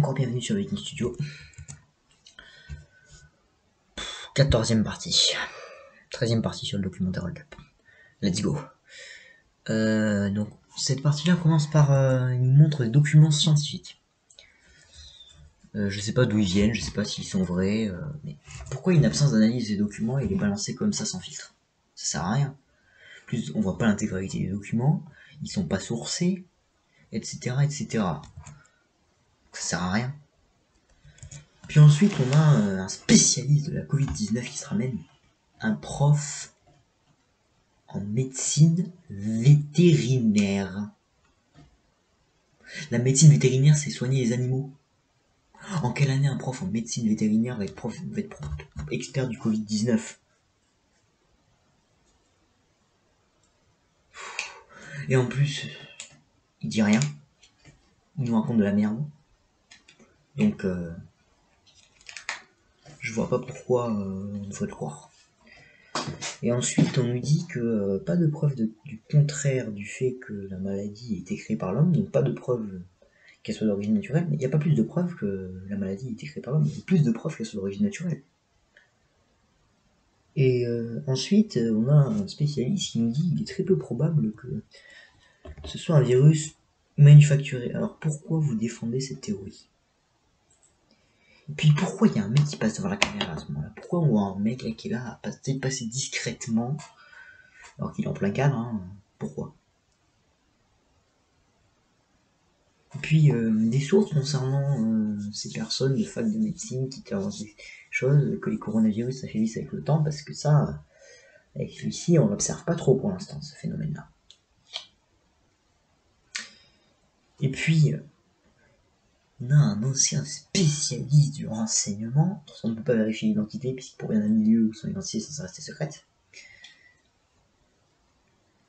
encore bienvenue sur Viking Studio. 14e partie. 13e partie sur le documentaire Hold Up. Let's go. Donc, cette partie-là commence par une montre des documents scientifiques. Je sais pas d'où ils viennent, je sais pas s'ils sont vrais, mais pourquoi une absence d'analyse des documents et les balancer comme ça sans filtre? Ça sert à rien. En plus, on voit pas l'intégralité des documents, ils sont pas sourcés, etc., etc. Ça sert à rien. Puis ensuite, on a un spécialiste de la Covid-19 qui se ramène, un prof en médecine vétérinaire. La médecine vétérinaire, c'est soigner les animaux. En quelle année un prof en médecine vétérinaire va être expert du Covid-19? Et en plus, il dit rien. Il nous raconte de la merde. Donc, je vois pas pourquoi on devrait le croire. Et ensuite, on nous dit que pas de preuve du contraire du fait que la maladie ait été créée par l'homme, donc pas de preuve qu'elle soit d'origine naturelle, mais il n'y a pas plus de preuves que la maladie ait été créée par l'homme, il y a plus de preuves qu'elle soit d'origine naturelle. Et ensuite, on a un spécialiste qui nous dit qu'il est très peu probable que ce soit un virus manufacturé. Alors pourquoi vous défendez cette théorie? Et puis pourquoi il y a un mec qui passe devant la caméra à ce moment-là? Pourquoi on voit un mec là, qui est là à passer discrètement alors qu'il est en plein cadre, hein? Pourquoi? Et puis des sources concernant ces personnes de fac de médecine qui avancent des choses, que les coronavirus s'affaiblissent avec le temps, parce que ça, avec celui-ci, on n'observe pas trop pour l'instant, ce phénomène-là. Et puis, on a un ancien spécialiste du renseignement, on ne peut pas vérifier l'identité, puisqu'il pourrait y avoir un milieu où son identité est censée rester secrète.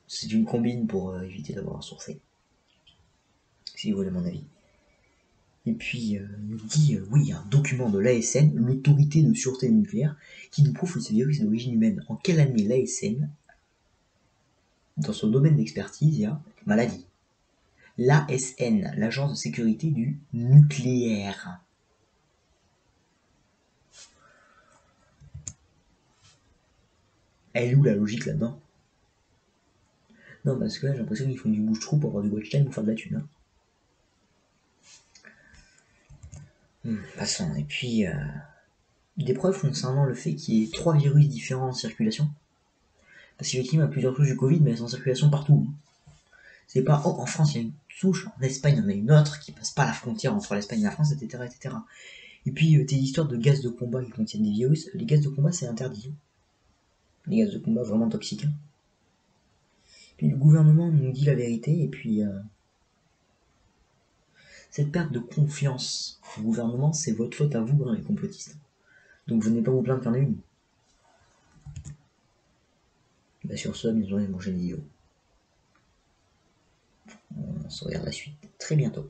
C'est une combine pour éviter d'avoir un sourcé, si vous voulez mon avis. Et puis, il nous dit, oui, il y a un document de l'ASN, l'autorité de sûreté nucléaire, qui nous prouve que ce virus est d'origine humaine. En quelle année l'ASN, dans son domaine d'expertise, il y a maladie? L'ASN, l'agence de sécurité du nucléaire. Elle est où la logique là-dedans? Non, parce que là, j'ai l'impression qu'ils font du bouche-trou pour avoir du Goldstein pour faire de la thune. Passons. Et puis, des preuves concernant le fait qu'il y ait 3 virus différents en circulation. Parce qu'effectivement, il y a plusieurs souches du Covid, mais elles sont en circulation partout. C'est pas, oh, en France, il y a une souche, en Espagne, il y en a une autre qui passe pas la frontière entre l'Espagne et la France, etc., etc. Et puis, tes histoires de gaz de combat qui contiennent des virus, les gaz de combat, c'est interdit. Les gaz de combat vraiment toxiques. Puis le gouvernement nous dit la vérité, et puis cette perte de confiance au gouvernement, c'est votre faute à vous, hein, les complotistes. Donc venez pas vous plaindre qu'il y en a une. Bah sur ce, bientôt dans les prochaines vidéos. On se regarde la suite très bientôt.